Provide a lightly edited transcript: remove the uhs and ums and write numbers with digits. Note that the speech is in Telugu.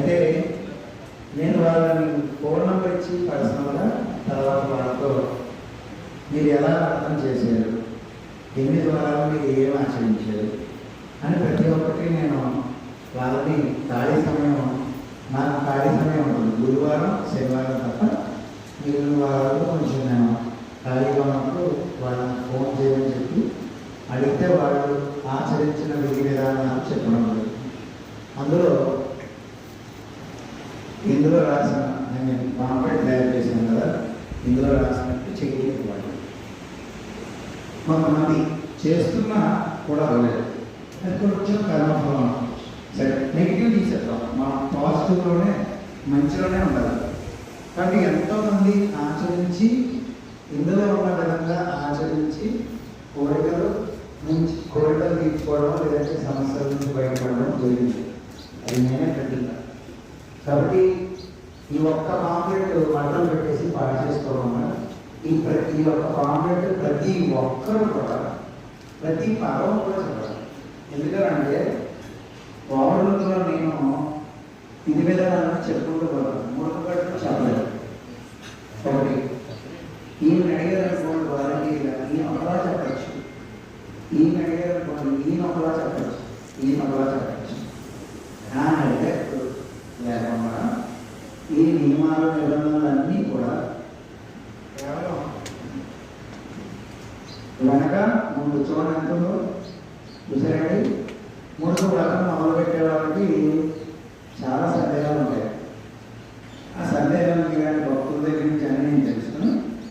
అయితే నేను వాళ్ళని ఫోన్ నెంబర్ ఇచ్చి పర్సనల్గా తర్వాత వాళ్ళతో మీరు ఎలా అర్థం చేశారు, 8 వారాలు మీరు ఏం ఆచరించారు అని ప్రతి ఒక్కటి నేను వాళ్ళని ఖాళీ సమయం, నాకు ఖాళీ సమయం ఉంటుంది గురువారం శనివారం తప్ప మిగిలిన వారాలు కొంచెం నేను ఖాళీగా ఉన్నప్పుడు వాళ్ళని ఫోన్ చేయమని చెప్పి అడిగితే వాళ్ళు ఆచరించిన విధి విధానాలు చెప్పడం జరుగుతుంది. ఇందులో రాసిన నేను పాంప్లెట్ తయారు చేశాను కదా, ఇందులో రాసినట్టు చేయలేదు వాళ్ళు. కొంతమంది చేస్తున్నా కూడా అవ్వలేదు, అది కొంచెం కర్మఫలం. సరే, నెగిటివ్ తీసేద్దాం, మన పాజిటివ్లోనే మంచిలోనే ఉండాలి. కాబట్టి ఎంతోమంది ఆచరించి ఇందులో ఉన్న విధంగా ఆచరించి కోరికలు తీర్చుకోవడం లేదంటే సమస్యల నుంచి బయటపడడం జరిగింది. అది నేనే పెట్టిందా. కాబట్టి ఈ ఒక్క పాంప్లెట్ మంటలు పెట్టేసి పాడు చేసుకోవడం వల్ల ఈ ఒక్క పాంప్లెట్ ప్రతి ఒక్కరు కూడా ప్రతి పదం కూడా చెప్పాలి. ఎందుకంటే పౌరులలో నేను ఇది విధానాన్ని చెప్పుకుంటూ పోతాను, ముడకబెట్టు చెప్పలేదు. ఒకటి ఈయన అడిగారనుకోండి వారంటీగా ఈయన ఒకలా చెప్పచ్చు, ఈయన అడిగారనుకోండి ఈయన ఒకలా చెప్పచ్చు, ఈయన ఒకలా చెప్పచ్చు. అంటే లేకుండా ఈ నియమాలు నిబంధనలన్నీ కూడా కేవలం వెనక ముందు చూడంతో చూసారండి. ముందు వ్రతం మొదలు పెట్టే వాళ్ళకి చాలా సందేహాలు ఉంటాయి.